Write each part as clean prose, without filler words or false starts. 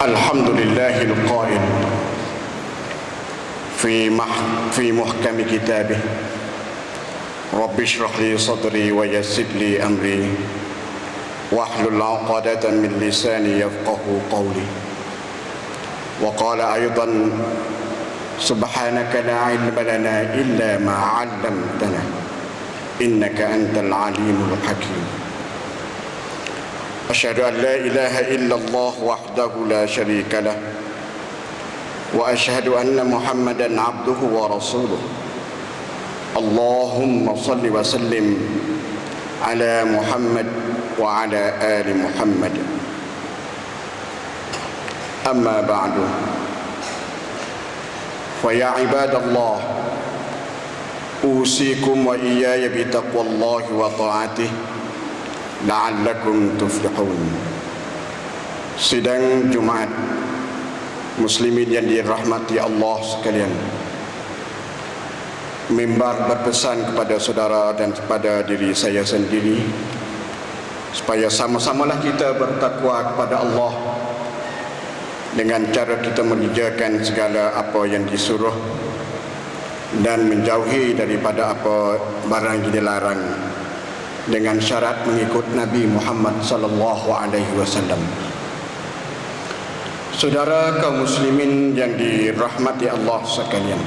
الحمد لله القائل في محكم كتابه رب اشرح لي صدري ويسر لي أمري واحلل عقدة من لساني يفقه قولي. وقال أيضا سبحانك لا علم لنا إلا ما علمتنا إنك أنت العليم الحكيم. أشهد أن لا إله إلا الله وحده لا شريك له وأشهد أن محمدا عبده ورسوله. اللهم صل وسلم على محمد وعلى آل محمد. أما بعد، فيا عباد الله، أوصيكم وإياي بتقوى الله وطاعته la'allakum tuflihun. Sidang Jumaat muslimin yang dirahmati Allah sekalian, mimbar berpesan kepada saudara dan kepada diri saya sendiri supaya sama-samalah kita bertakwa kepada Allah dengan cara kita mengerjakan segala apa yang disuruh dan menjauhi daripada apa barang yang dilarang, dengan syarat mengikut Nabi Muhammad sallallahu alaihi wasallam. Saudara kaum muslimin yang dirahmati Allah sekalian,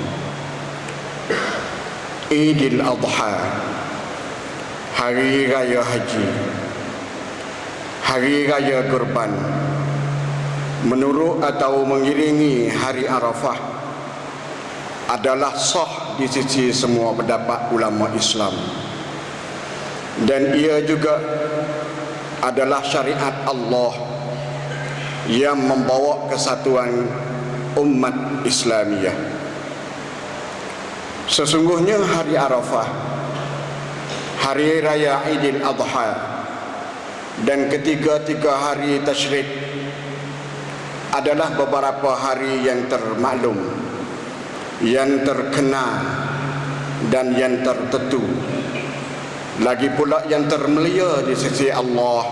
Idul Adha, hari raya haji, hari raya kurban, menurut atau mengiringi hari Arafah, adalah sah di sisi semua pendapat ulama Islam, dan ia juga adalah syariat Allah yang membawa kesatuan umat Islamiyah. Sesungguhnya hari Arafah, hari raya Idul Adha, dan ketiga-tiga hari tasyrik adalah beberapa hari yang termaklum, yang terkenal dan yang tertentu, lagi pula yang termulia di sisi Allah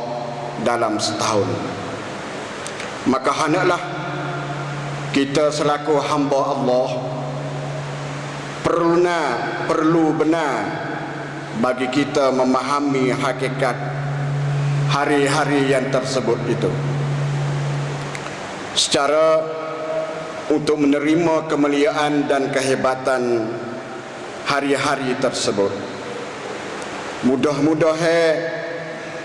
dalam setahun. Maka hendaklah kita selaku hamba Allah perlu benar bagi kita memahami hakikat hari-hari yang tersebut itu, secara untuk menerima kemuliaan dan kehebatan hari-hari tersebut. Mudah-mudahan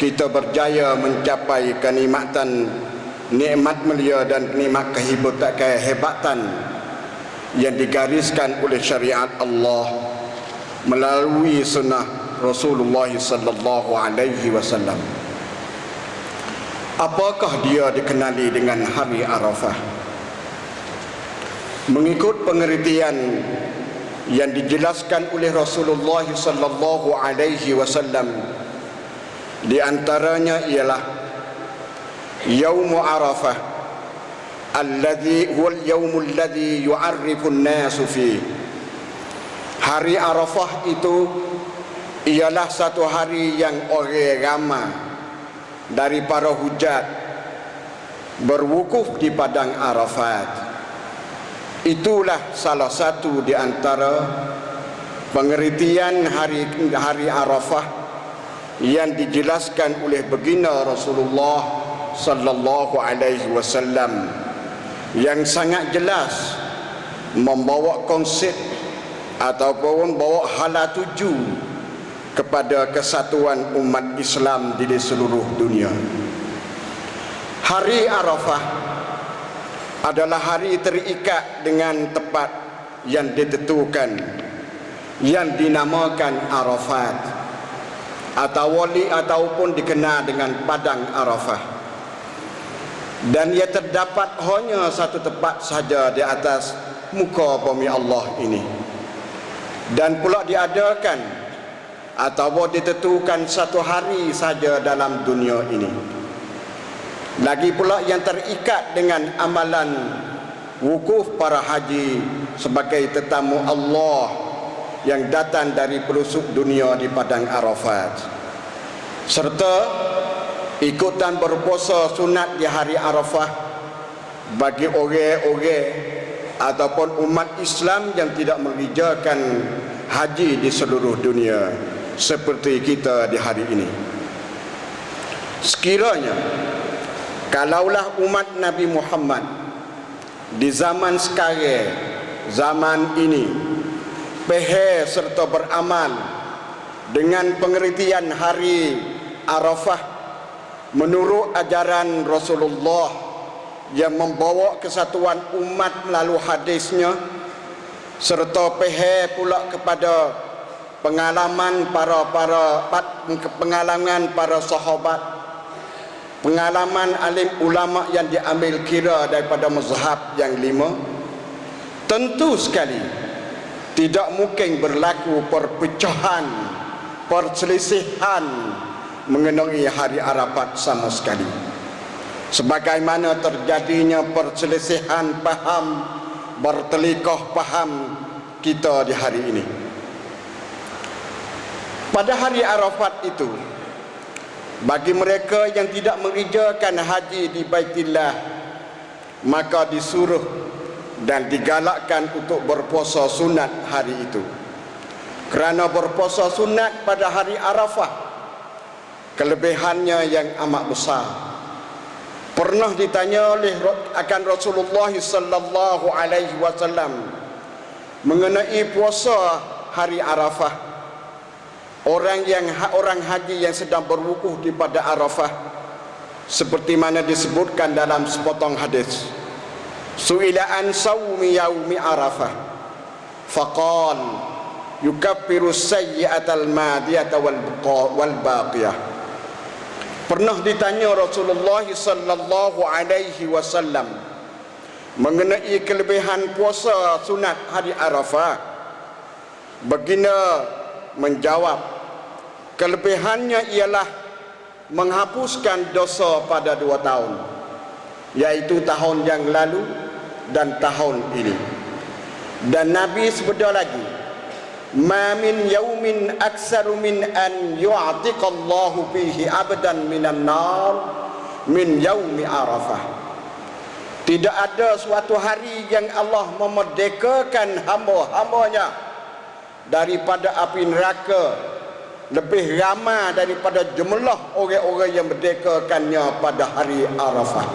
kita berjaya mencapai kenikmatan, nikmat mulia dan nikmat kehebatan yang digariskan oleh syariat Allah melalui sunnah Rasulullah sallallahu alaihi wasallam. Apakah dia dikenali dengan hari Arafah? Mengikut pengertian yang dijelaskan oleh Rasulullah sallallahu alaihi wasallam, di antaranya ialah Yaum Arafah alladhi huwa al-yaum alladhi yu'arrifu an-nasu fi. Hari Arafah itu ialah satu hari yang orang ramai dari para hujat berwukuf di padang Arafat. Itulah salah satu di antara pengertian hari Arafah yang dijelaskan oleh baginda Rasulullah sallallahu alaihi wasallam, yang sangat jelas membawa konsep ataupun membawa hala tuju kepada kesatuan umat Islam di seluruh dunia. Hari Arafah adalah hari terikat dengan tempat yang ditentukan, yang dinamakan Arafat ataupun dikenal dengan padang Arafah, dan ia terdapat hanya satu tempat saja di atas muka bumi Allah ini, dan pula diadakan ataupun ditentukan satu hari saja dalam dunia ini. Lagi pula yang terikat dengan amalan wukuf para haji sebagai tetamu Allah yang datang dari pelosok dunia di padang Arafat, serta ikutan berpuasa sunat di hari Arafah bagi orang-orang ataupun umat Islam yang tidak mengerjakan haji di seluruh dunia seperti kita di hari ini. Sekiranya kalaulah umat Nabi Muhammad di zaman sekarang, zaman ini, pahal serta beramal dengan pengertian hari Arafah menurut ajaran Rasulullah yang membawa kesatuan umat melalui hadisnya, serta pahal pula kepada pengalaman para sahabat, pengalaman alim ulama yang diambil kira daripada mazhab yang 5, tentu sekali tidak mungkin berlaku perpecahan, perselisihan mengenai hari Arafat sama sekali, sebagaimana terjadinya perselisihan paham, bertelikah paham kita di hari ini. Pada hari Arafat itu, bagi mereka yang tidak mengerjakan haji di Baitillah, maka disuruh dan digalakkan untuk berpuasa sunat hari itu. Kerana berpuasa sunat pada hari Arafah, kelebihannya yang amat besar. Pernah ditanya akan Rasulullah sallallahu alaihi wasallam mengenai puasa hari Arafah. Orang haji yang sedang berwukuf di pada Arafah, seperti mana disebutkan dalam sepotong hadis, su'ila an sawmi yaumi Arafah faqal yukaffiru sayyi'atal madiyata wal baqiyah. Pernah ditanya Rasulullah sallallahu alaihi wasallam mengenai kelebihan puasa sunat hari Arafah. Baginda menjawab, kelebihannya ialah menghapuskan dosa pada 2 tahun, yaitu tahun yang lalu dan tahun ini. Dan Nabi sebut lagi, ma min yaumin aksaru min an yu'tiqallahu fihi abdan minan nar min yaumi Arafah. Tidak ada suatu hari yang Allah memerdekakan hamba-hambanya daripada api neraka lebih ramai daripada jumlah orang-orang yang merdekakannya pada hari Arafah.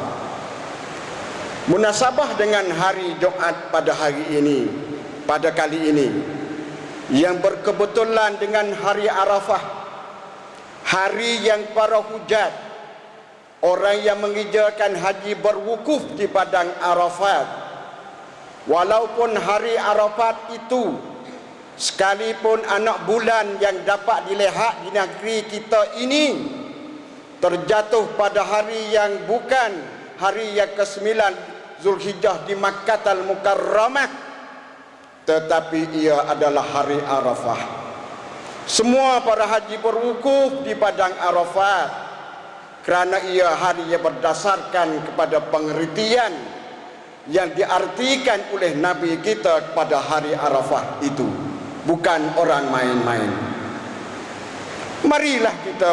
Munasabah dengan hari Jumaat pada hari ini, pada kali ini, yang berkebetulan dengan hari Arafah, hari yang para hujat, orang yang mengerjakan haji berwukuf di padang Arafat. Walaupun hari Arafat itu, sekalipun anak bulan yang dapat dilihat di negeri kita ini terjatuh pada hari yang bukan hari yang ke-9 Zulhijjah di Makkahul Mukarramah, tetapi ia adalah hari Arafah. Semua para haji berwukuf di padang Arafat kerana ia hari yang berdasarkan kepada pengertian yang diartikan oleh Nabi kita kepada hari Arafah itu, bukan orang main-main. Marilah kita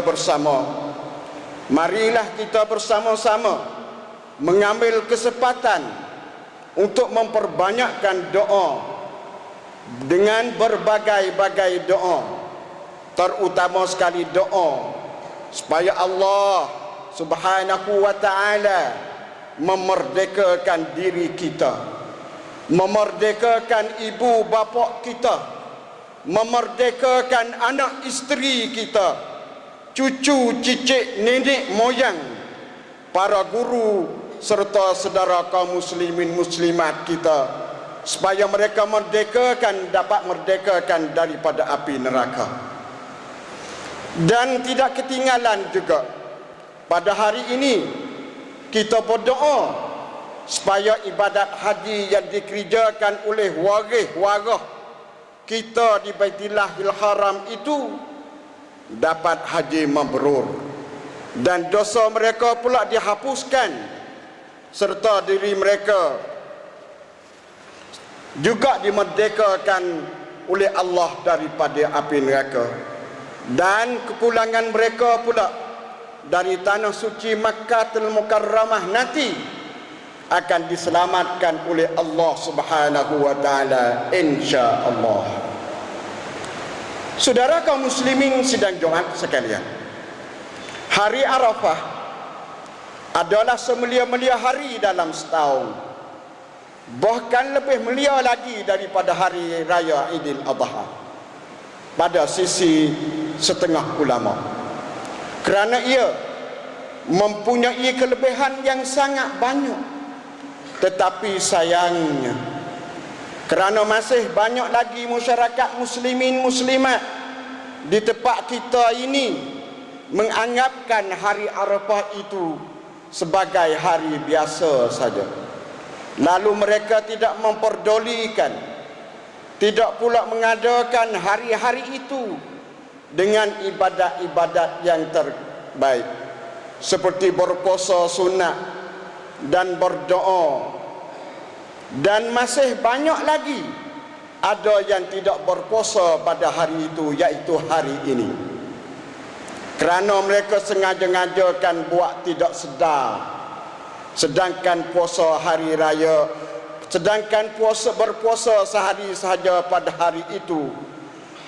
bersama-sama mengambil kesempatan untuk memperbanyakkan doa dengan berbagai-bagai doa, terutama sekali doa supaya Allah Subhanahu wa taala memerdekakan diri kita, memerdekakan ibu bapa kita, memerdekakan anak isteri kita, cucu cicit nenek moyang, para guru serta saudara kaum muslimin muslimat kita, supaya mereka dapat merdekakan daripada api neraka. Dan tidak ketinggalan juga pada hari ini kita berdoa supaya ibadat haji yang dikerjakan oleh waris kita di Baitillahil Haram itu dapat haji mabrur dan dosa mereka pula dihapuskan, serta diri mereka juga dimerdekakan oleh Allah daripada api neraka, dan kekulangan mereka pula dari tanah suci Makkahul Mukarramah nanti akan diselamatkan oleh Allah Subhanahu wa taala, insya-Allah. Saudara kaum muslimin sidang Jumat sekalian, hari Arafah adalah semulia-mulia hari dalam setahun, bahkan lebih mulia lagi daripada hari raya Idul Adha pada sisi setengah ulama, kerana ia mempunyai kelebihan yang sangat banyak. Tetapi sayangnya, kerana masih banyak lagi masyarakat muslimin muslimat di tempat kita ini menganggapkan hari Arafah itu sebagai hari biasa saja, lalu mereka tidak memperdulikan, tidak pula mengadakan hari-hari itu dengan ibadat-ibadat yang terbaik seperti berpuasa sunat dan berdoa. Dan masih banyak lagi ada yang tidak berpuasa pada hari itu, iaitu hari ini, kerana mereka sengaja-ngajakan buat tidak sedar. Sedangkan puasa hari raya, sedangkan berpuasa sehari sahaja pada hari itu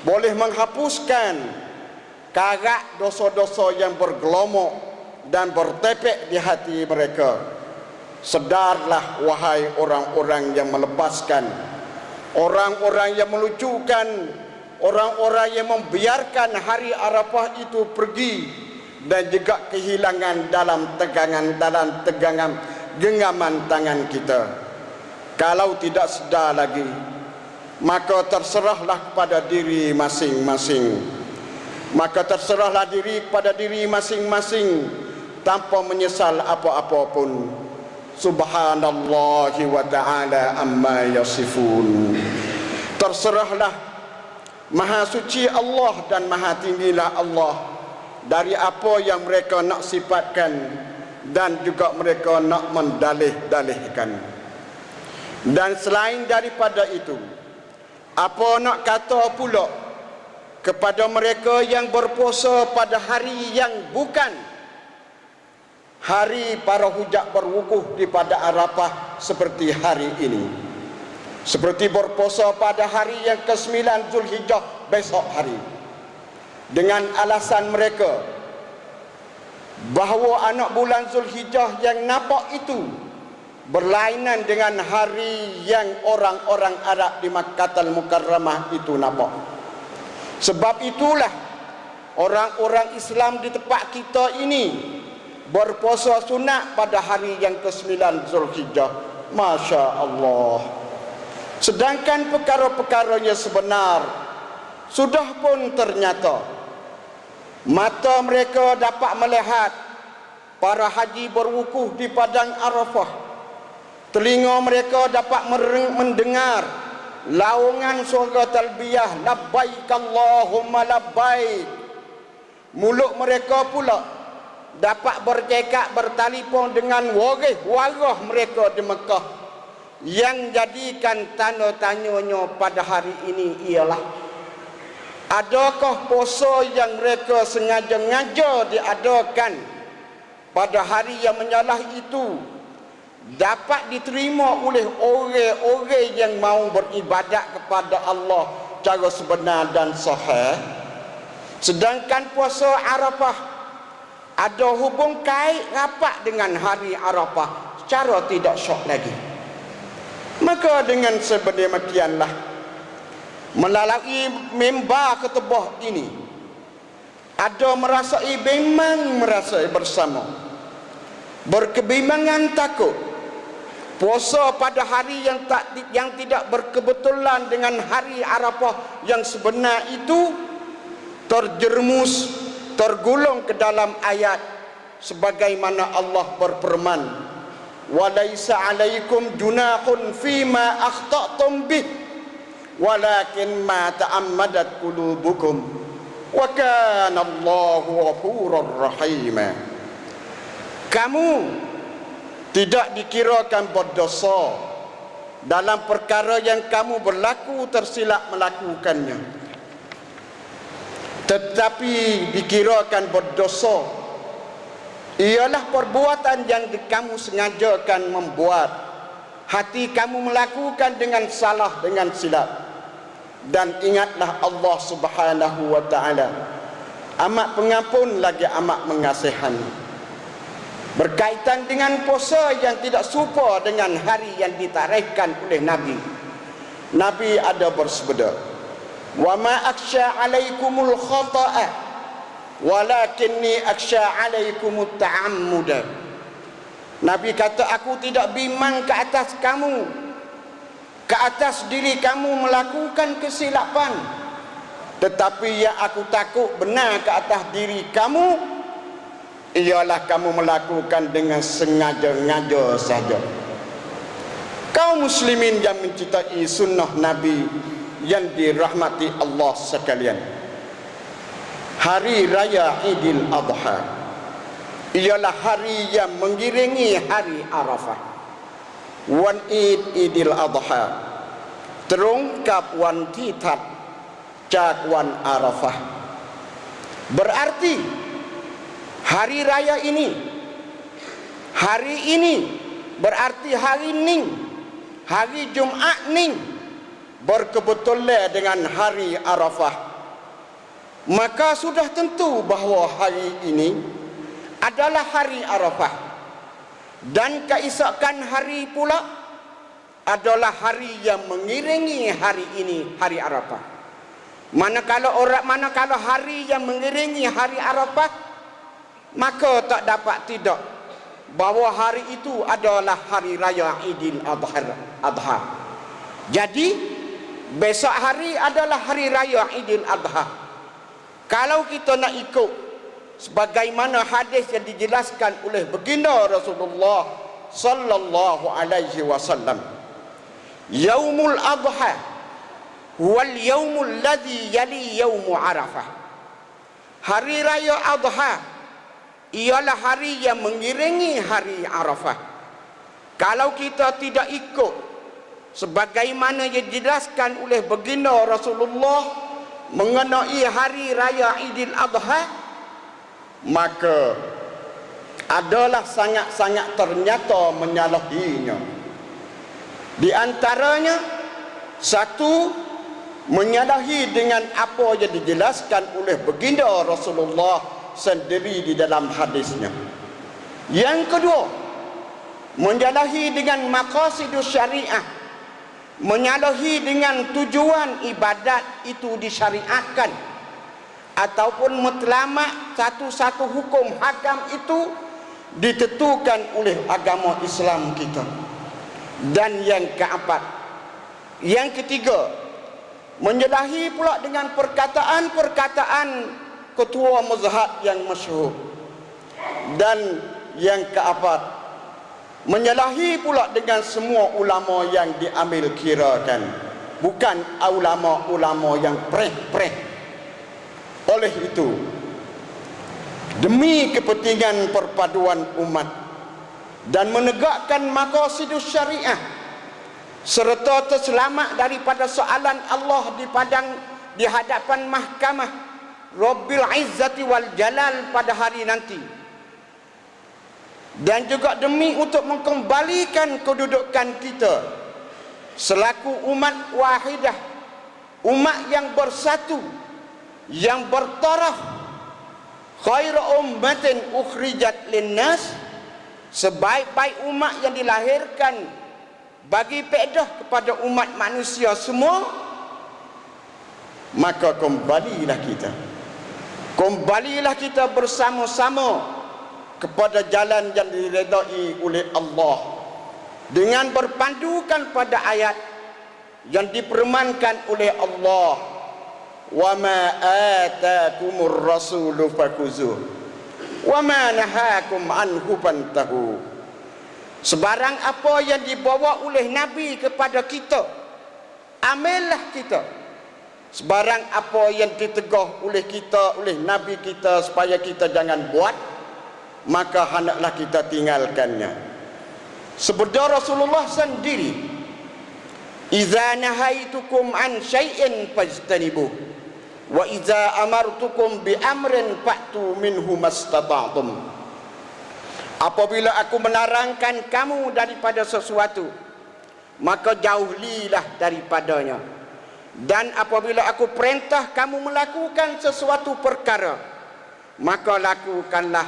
boleh menghapuskan karat dosa-dosa yang bergelomok dan bertepek di hati mereka. Sedarlah wahai orang-orang yang melepaskan, orang-orang yang melucukan, orang-orang yang membiarkan hari Arafah itu pergi dan juga kehilangan dalam tegangan genggaman tangan kita. Kalau tidak sedar lagi, maka terserahlah kepada diri masing-masing. Maka terserahlah diri kepada diri masing-masing tanpa menyesal apa-apa pun. Subhanallahi wa ta'ala amma yasifun. Terserahlah maha suci Allah dan maha tinggilah Allah dari apa yang mereka nak sifatkan dan juga mereka nak mendalih-dalihkan. Dan selain daripada itu, apa nak kata pula kepada mereka yang berpuasa pada hari yang bukan hari para hujak berwukuf di pada Arafah seperti hari ini, seperti berpuasa pada hari yang ke-9 Zulhijjah besok hari, dengan alasan mereka bahawa anak bulan Zulhijjah yang nampak itu berlainan dengan hari yang orang-orang Arab di Makkahul Mukarramah itu nampak. Sebab itulah orang-orang Islam di tempat kita ini berpuasa sunat pada hari yang ke-9 Zulhijjah. Masya Allah. Sedangkan perkara-perkaranya sebenar sudah pun ternyata. Mata mereka dapat melihat para haji berwukuf di padang Arafah. Telinga mereka dapat mendengar laungan suara talbiyah labbaik Allahumma labbaik. Mulut mereka pula dapat bercakap, bertelefon dengan warah mereka di Mekah. Yang jadikan tanda tanyanya pada hari ini ialah, adakah puasa yang mereka sengaja-ngaja diadakan pada hari yang menyalah itu dapat diterima oleh orang-orang yang mau beribadat kepada Allah cara sebenar dan sahih? Sedangkan puasa Arafah ada hubung kait rapat dengan hari Arafah secara tidak syok lagi. Maka dengan sedemikianlah, melalui member ketubah ini, ada memang merasai bersama, berkebimbangan takut puasa pada hari yang tidak berkebetulan dengan hari Arafah yang sebenar itu terjerumus, tergulung ke dalam ayat sebagaimana Allah berfirman, "Walaisa 'alaikum junahun fima akhta'tum bih, walakin ma ta'ammadat qulubukum, wa kana Allahu ghafurur rahim." Kamu tidak dikirakan berdosa dalam perkara yang kamu berlaku tersilap melakukannya, tetapi dikirakan berdosa, ialah perbuatan yang kamu sengajakan membuat hati kamu melakukan dengan salah, dengan silap. Dan ingatlah Allah Subhanahu wa ta'ala amat pengampun lagi amat mengasihani. Berkaitan dengan puasa yang tidak serupa dengan hari yang ditarikhkan oleh Nabi, Nabi ada bersabda, wa ma akhsha alaikumul khata'a walakinni akhsha alaikumut ta'ammuda. Nabi kata, aku tidak bimbang ke atas kamu, ke atas diri kamu melakukan kesilapan, tetapi yang aku takut benar ke atas diri kamu ialah kamu melakukan dengan sengaja-ngaja saja. Kaum muslimin yang mencintai sunnah Nabi yang dirahmati Allah sekalian, hari raya Idul Adha ialah hari yang mengiringi hari Arafah. Wan Idul Adha terungkap wan titat cak wan Arafah. Berarti hari raya ini, hari ini berarti hari ning, hari Jumaat ning berkebetulan dengan hari Arafah. Maka sudah tentu bahawa hari ini adalah hari Arafah, dan keesokan hari pula adalah hari yang mengiringi hari ini, hari Arafah. Manakala hari yang mengiringi hari Arafah, maka tak dapat tidak bahawa hari itu adalah hari raya Idul Adha. Jadi besok hari adalah hari raya Idul Adha. Kalau kita nak ikut sebagaimana hadis yang dijelaskan oleh baginda Rasulullah sallallahu alaihi wasallam, yaumul adha wal yaumul ladzi yali yaumu arafah. Hari raya adha ialah hari yang mengiringi hari Arafah. Kalau kita tidak ikut sebagaimana yang dijelaskan oleh baginda Rasulullah mengenai hari raya Idul Adha, maka adalah sangat-sangat ternyata menyalahinya. Di antaranya, satu, menyalahi dengan apa yang dijelaskan oleh baginda Rasulullah sendiri di dalam hadisnya. Yang kedua, menyalahi dengan maqasidus syariah, menyalahi dengan tujuan ibadat itu disyariatkan, ataupun matlamat satu-satu hukum hakam itu ditentukan oleh agama Islam kita. Dan yang keempat, yang ketiga, menyalahi pula dengan perkataan-perkataan ketua mazhab yang masyhur. Dan yang keempat, menyalahi pula dengan semua ulama yang diambil kirakan, bukan ulama-ulama yang preh-preh. Oleh itu, demi kepentingan perpaduan umat dan menegakkan maqasidus syariah serta terselamat daripada soalan Allah di hadapan mahkamah Rabbil Izzati wal Jalal pada hari nanti, dan juga demi untuk mengembalikan kedudukan kita selaku umat wahidah, umat yang bersatu, yang bertaraf, khairu ummatin ukhrijat linnas, sebaik-baik umat yang dilahirkan bagi faedah kepada umat manusia semua. Maka kembalilah kita bersama-sama kepada jalan yang diredai oleh Allah, dengan berpandukan pada ayat yang dipermankan oleh Allah, wa ma atakumur rasulu fakuzuh wa ma nahakum anhu fantahu. Sebarang apa yang dibawa oleh Nabi kepada kita, ambillah kita. Sebarang apa yang ditegah oleh kita, oleh Nabi kita supaya kita jangan buat, maka hendaklah kita tinggalkannya. Sabda Rasulullah sendiri Iza nahaitukum an syai'in fajtanibuh wa iza amartukum bi amrin fa'tu minhu mastata'tum. Apabila aku melarangkan kamu daripada sesuatu, maka jauhilah daripadanya. Dan apabila aku perintah kamu melakukan sesuatu perkara, maka lakukanlah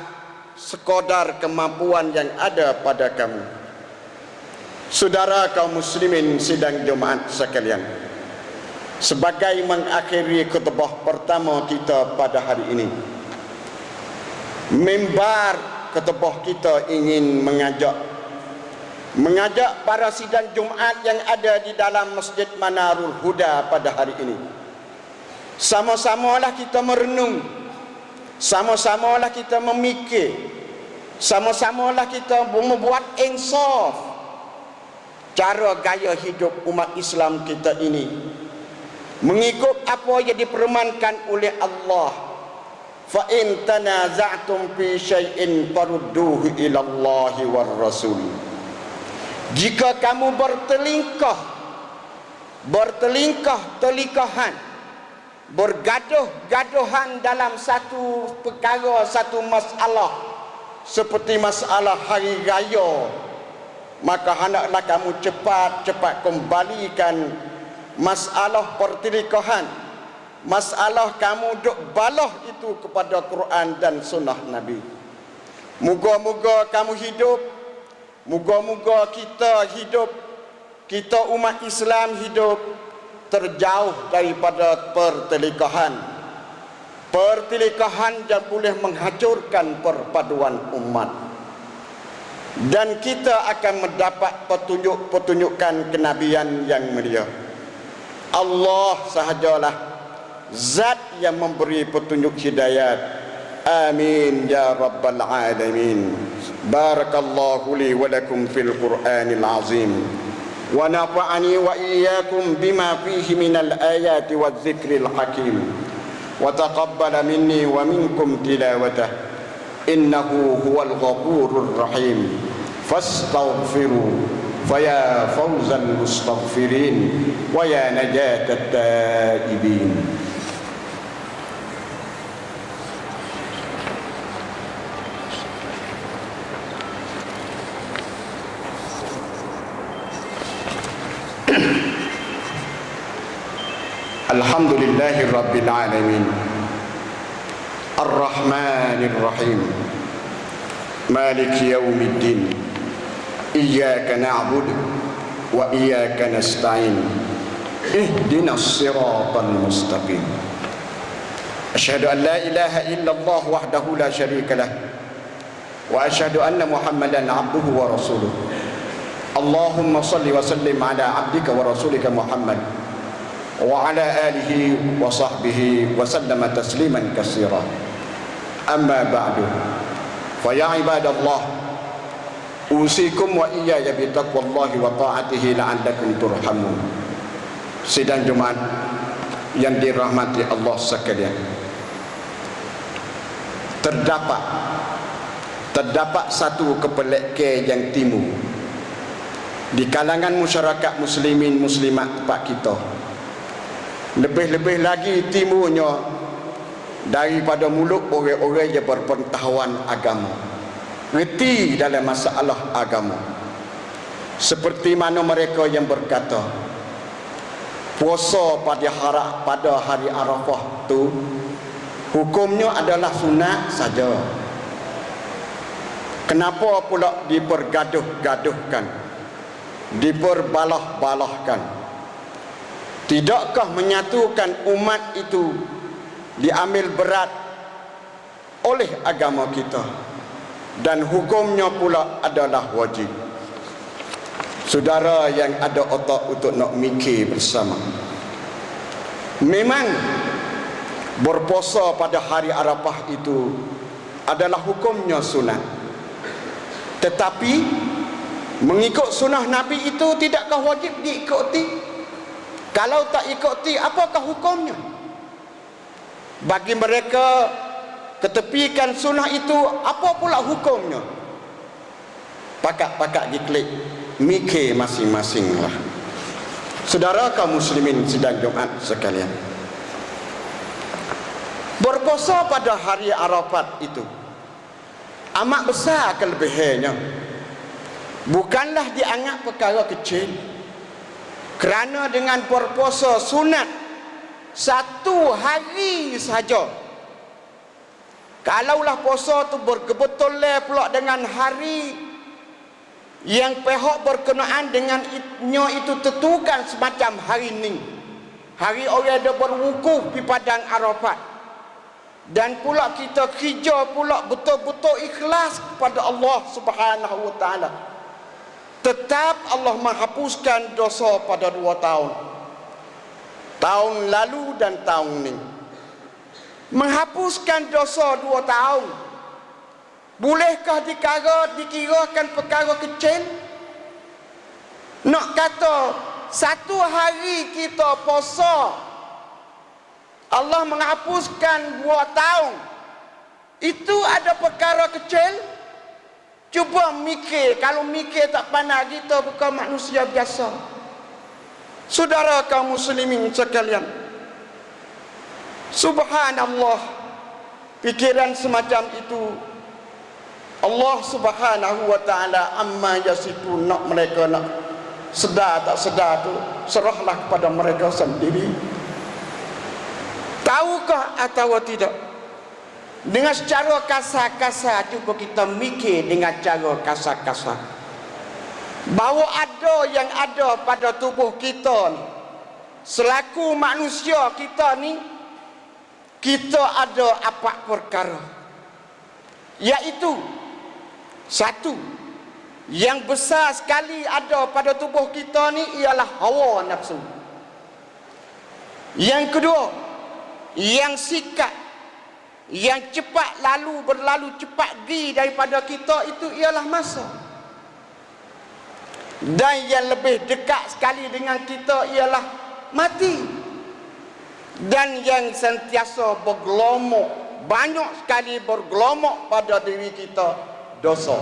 sekadar kemampuan yang ada pada kamu. Saudara kaum muslimin sidang Jumaat sekalian, sebagai mengakhiri khutbah pertama kita pada hari ini, mimbar khutbah kita ingin mengajak para sidang Jumaat yang ada di dalam Masjid Manarul Huda pada hari ini, sama-samalah kita merenung, sama-samalah kita memikir, sama-samalah kita membuat insaf cara gaya hidup umat Islam kita ini mengikut apa yang dipermankan oleh Allah. Fa in tanaza'tum fi syai'in farudduhu ila Allahi war Rasul. Jika kamu bertelingkah-telingkahan, bergaduh-gaduhan dalam satu perkara, satu masalah, seperti masalah hari raya, maka hendaklah kamu cepat-cepat kembalikan masalah pertelingkahan, masalah kamu duk balah itu kepada Quran dan sunnah Nabi. Moga-moga kamu hidup, moga-moga kita hidup, kita umat Islam hidup terjauh daripada pertelingkahan yang boleh menghancurkan perpaduan umat. Dan kita akan mendapat petunjuk-petunjukan kenabian yang mulia. Allah sahajalah zat yang memberi petunjuk hidayat. Amin ya rabbal alamin. Barakallahu li wa lakum fil Qur'anil azim, wa nafa'ani wa iyyakum bima fihi minal ayati waz zikril hakim, wa taqabbala minni wa minkum tilawatah. Innahu huwal ghafurur rahim. Fastaghfiru faya fawzal mustaghfirin wa ya najatat taibin. Alhamdulillahi rabbil alamin, Ar-Rahmanir Rahim, Maliki yaumiddin, Iyyaka na'budu wa iyyaka nasta'in, Ihdinas siratal mustaqim. Asyhadu an la ilaha illallah wahdahu la syarika lah, wa asyhadu anna Muhammadan abduhu wa rasuluh. Allahumma salli wa sallim ala abdika wa rasulika Muhammad wa ala alihi wa sahbihi wa sallama tasliman katsira. Amma ba'du, fa ya ibadallah, usikum wa iyaya bi taqwallahi wa ta'atihi la'allakum turhamun. Sidang Jumaat yang dirahmati Allah sekalian, terdapat satu kepelekan yang timbul di kalangan masyarakat muslimin muslimat tempat kita. Lebih-lebih lagi timbulnya daripada mulut orang-orang yang berpengetahuan agama, reti dalam masalah agama. Seperti mana mereka yang berkata puasa pada hari Arafah tu hukumnya adalah sunat saja. Kenapa pula dipergaduh-gaduhkan, diperbalah-balahkan? Tidakkah menyatukan umat itu diambil berat oleh agama kita, dan hukumnya pula adalah wajib? Saudara yang ada otak untuk nak mikir bersama, memang berpuasa pada hari Arafah itu adalah hukumnya sunat, tetapi mengikut sunnah Nabi itu tidakkah wajib diikuti? Kalau tak ikuti, apakah hukumnya? Bagi mereka ketepikan sunnah itu, apa pula hukumnya? Pakak-pakak diklik, mikir masing-masing lah. Saudara kaum muslimin sidang Jumat sekalian, berpuasa pada hari Arafat itu amat besar kelebihannya. Bukanlah dianggap perkara kecil, kerana dengan berpuasa sunat satu hari saja, kalaulah puasa tu berkebetul pula dengan hari yang pihak berkenaan dengan itu tentukan semacam hari ini, hari orang ada berwukuf di padang Arafat, dan pula kita kerja pula betul-betul ikhlas kepada Allah Subhanahu wa taala, tetap Allah menghapuskan dosa pada 2 tahun, tahun lalu dan tahun ini. Menghapuskan dosa 2 tahun, bolehkah dikirakan perkara kecil? Nak kata satu hari kita puasa Allah menghapuskan 2 tahun, itu ada perkara kecil? Cuba mikir, kalau mikir tak pandai, kita bukan manusia biasa. Saudara kaum muslimin sekalian, subhanallah, pikiran semacam itu Allah Subhanahu wa taala amma yasifun, nak mereka nak sedar tak sedar tu serahlah kepada mereka sendiri. Tahukah atau tidak? Dengan secara kasar-kasar, cuba kita mikir dengan cara kasar-kasar, bahawa ada yang ada pada tubuh kita ni, selaku manusia kita ni, kita ada 4 perkara, iaitu satu, yang besar sekali ada pada tubuh kita ni ialah hawa nafsu. Yang kedua, yang sikap yang cepat berlalu cepat pergi daripada kita, itu ialah masa. Dan yang lebih dekat sekali dengan kita ialah mati. Dan yang sentiasa bergelomok, banyak sekali bergelomok pada diri kita, dosa.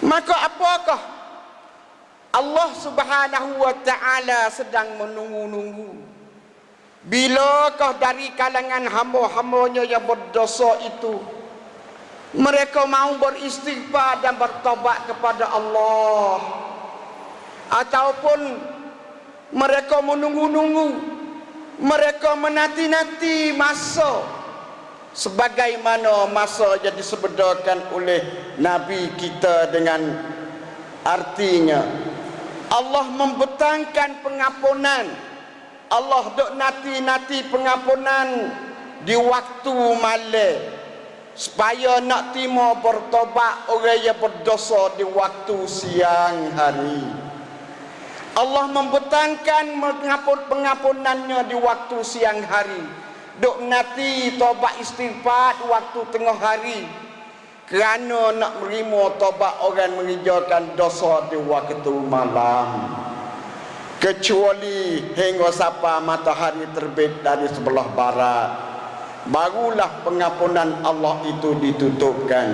Maka apakah Allah Subhanahu wa taala sedang menunggu-nunggu? Bilakah dari kalangan hamba-hambanya yang berdosa itu mereka mau beristighfar dan bertobat kepada Allah, ataupun mereka menunggu-nunggu, mereka menanti-nanti masa sebagaimana masa yang disebutkan oleh Nabi kita, dengan artinya Allah membentangkan pengampunan, Allah dok nanti pengampunan di waktu malam, supaya nak timo bertobat orang yang berdosa di waktu siang hari. Allah membentangkan pengampunannya di waktu siang hari, dok nanti tobat istighfar waktu tengah hari, kerana nak menerima tobat orang mengerjakan dosa di waktu malam. Kecuali hingga sampai matahari terbit dari sebelah barat, barulah pengampunan Allah itu ditutupkan.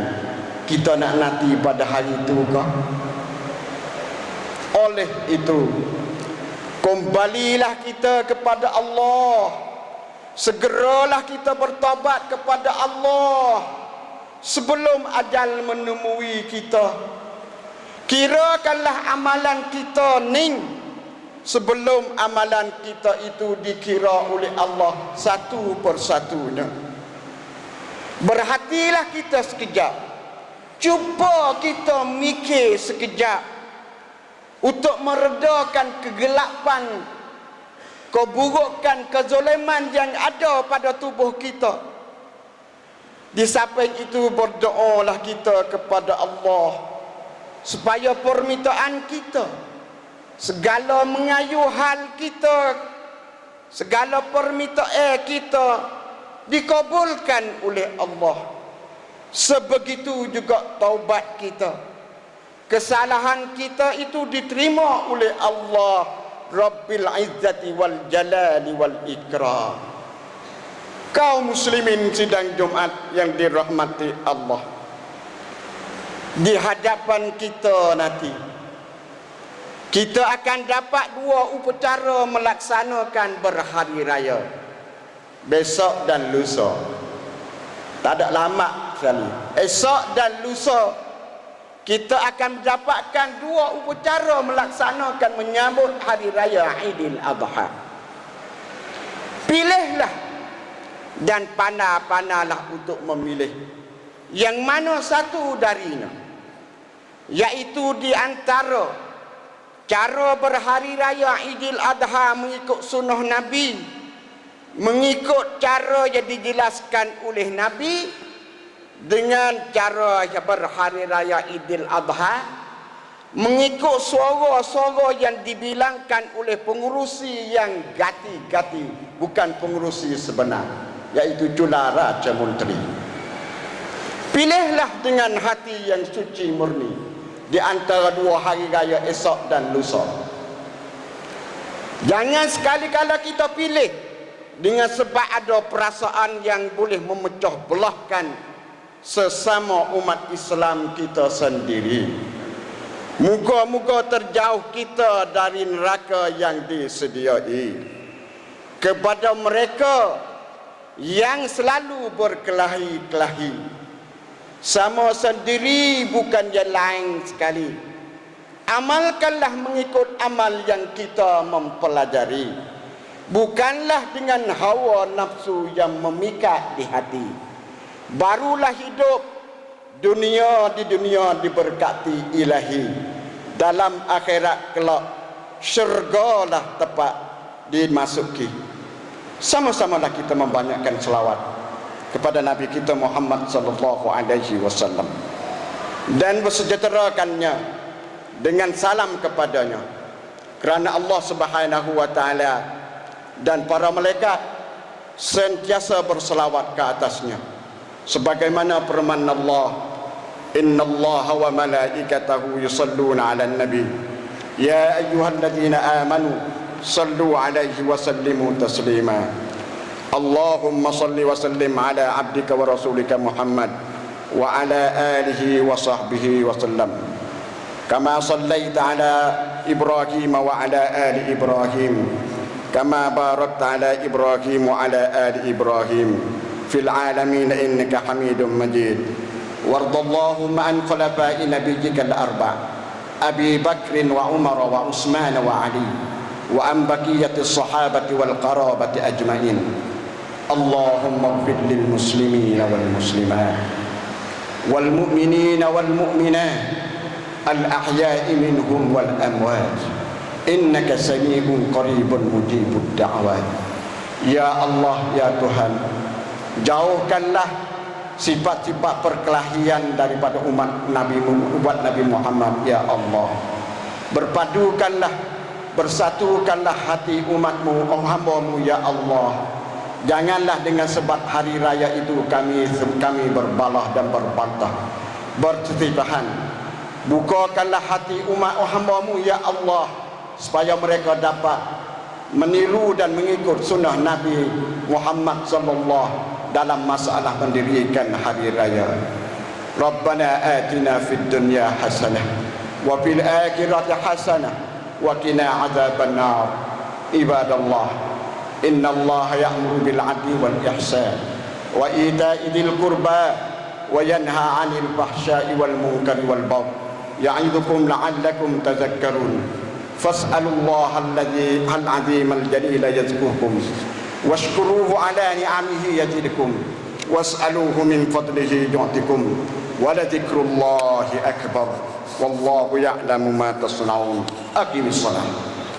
Kita nak nanti pada hari itu kah? Oleh itu, kembalilah kita kepada Allah, segeralah kita bertobat kepada Allah sebelum ajal menemui kita. Kirakanlah amalan kita ni sebelum amalan kita itu dikira oleh Allah satu persatunya. Berhatilah kita sekejap, cuba kita mikir sekejap untuk meredakan kegelapan, keburukan, kezaliman yang ada pada tubuh kita. Di samping itu, berdoalah kita kepada Allah supaya permintaan kita, segala mengayu hal kita, segala permintaan kita dikabulkan oleh Allah. Sebegitu juga taubat kita, kesalahan kita itu diterima oleh Allah Rabbil Izzati wal Jalali wal Ikram. Kaum muslimin sidang Jumat yang dirahmati Allah, di hadapan kita nanti kita akan dapat dua upacara melaksanakan berhari raya, besok dan lusa. Tak ada lama sekali. Esok dan lusa kita akan mendapatkan dua upacara melaksanakan menyambut hari raya Aidil Adha. Pilihlah dan pandai-pandailah untuk memilih yang mana satu darinya, iaitu di antara cara berhari raya Aidil Adha mengikut sunnah Nabi, mengikut cara yang dijelaskan oleh Nabi, dengan cara berhari raya Aidil Adha mengikut suara-suara yang dibilangkan oleh pengurusi yang gati-gati, bukan pengurusi sebenar, iaitu Jula Raja Menteri. Pilihlah dengan hati yang suci murni di antara dua hari raya esok dan lusa. Jangan sekali-kala kita pilih dengan sebab ada perasaan yang boleh memecah belahkan sesama umat Islam kita sendiri. Moga-moga terjauh kita dari neraka yang disediai. Kepada mereka yang selalu berkelahi-kelahi sama sendiri bukan yang lain sekali, amalkanlah mengikut amal yang kita mempelajari, bukanlah dengan hawa nafsu yang memikat di hati. Barulah hidup di dunia diberkati ilahi, dalam akhirat kelak syurgalah tepat dimasuki. Sama-samalah kita membanyakkan selawat kepada Nabi kita Muhammad sallallahu alaihi wasallam dan bersejahterakannya dengan salam kepadanya, kerana Allah Subhanahu wa taala dan para malaikat sentiasa berselawat ke atasnya, sebagaimana firman Allah, innallaha wa malaikatahu yusalluna 'alan nabi ya ayyuhalladzina amanu sallu 'alaihi wa sallimu taslima. Allahumma salli wa sallim 'ala 'abdika wa rasulika Muhammad wa 'ala alihi wa sahbihi wa sallam kama sallaita 'ala Ibrahim wa 'ala ali Ibrahim kama barakta 'ala Ibrahim wa 'ala ali Ibrahim fil alamin innaka Hamidum Majid. Wardallahumma an khulafa'i nabiyyika al-arba' Abi Bakr wa Umar wa Utsman wa Ali wa an baqiyati as-sahabati wal qarabati ajma'in. Allahumma ighfir lil muslimina wal muslimat wal mu'minina wal mu'minat al ahya'i minhum wal amwat innaka sami'un qaribun mujibud da'wat. Ya Allah, ya Tuhan, jauhkanlah sifat-sifat perkelahian daripada umat Nabi Muhammad, ya Allah. Berpadukanlah, bersatukanlah hati umatmu, hamba-Mu, ya Allah. Janganlah dengan sebab hari raya itu kami berbalah dan berbantah, bertitibahan. Bukakanlah hati umat hamba-Mu, ya Allah, supaya mereka dapat meniru dan mengikut sunnah Nabi Muhammad sallallahu dalam masalah mendirikan hari raya. Rabbana atina fid dunya hasanah wa fil akhirati hasanah wa qina adzabannar. Ibadallah, innallaha ya'muru bil 'adli wal ihsan wa ita'i dzil qurba wa yanha 'anil fahsya'i wal munkari wal baghi ya'idzukum la'allakum tadhakkarun. Fas'alullaha al-'azima al-jalila yazkurkum washkuruhu 'ala ni'amihi yazidkum was'aluhu min fadlihi yu'tikum wa la dzikrullahi akbar wallahu ya'lamu ma tasna'un. Aqimis shalah.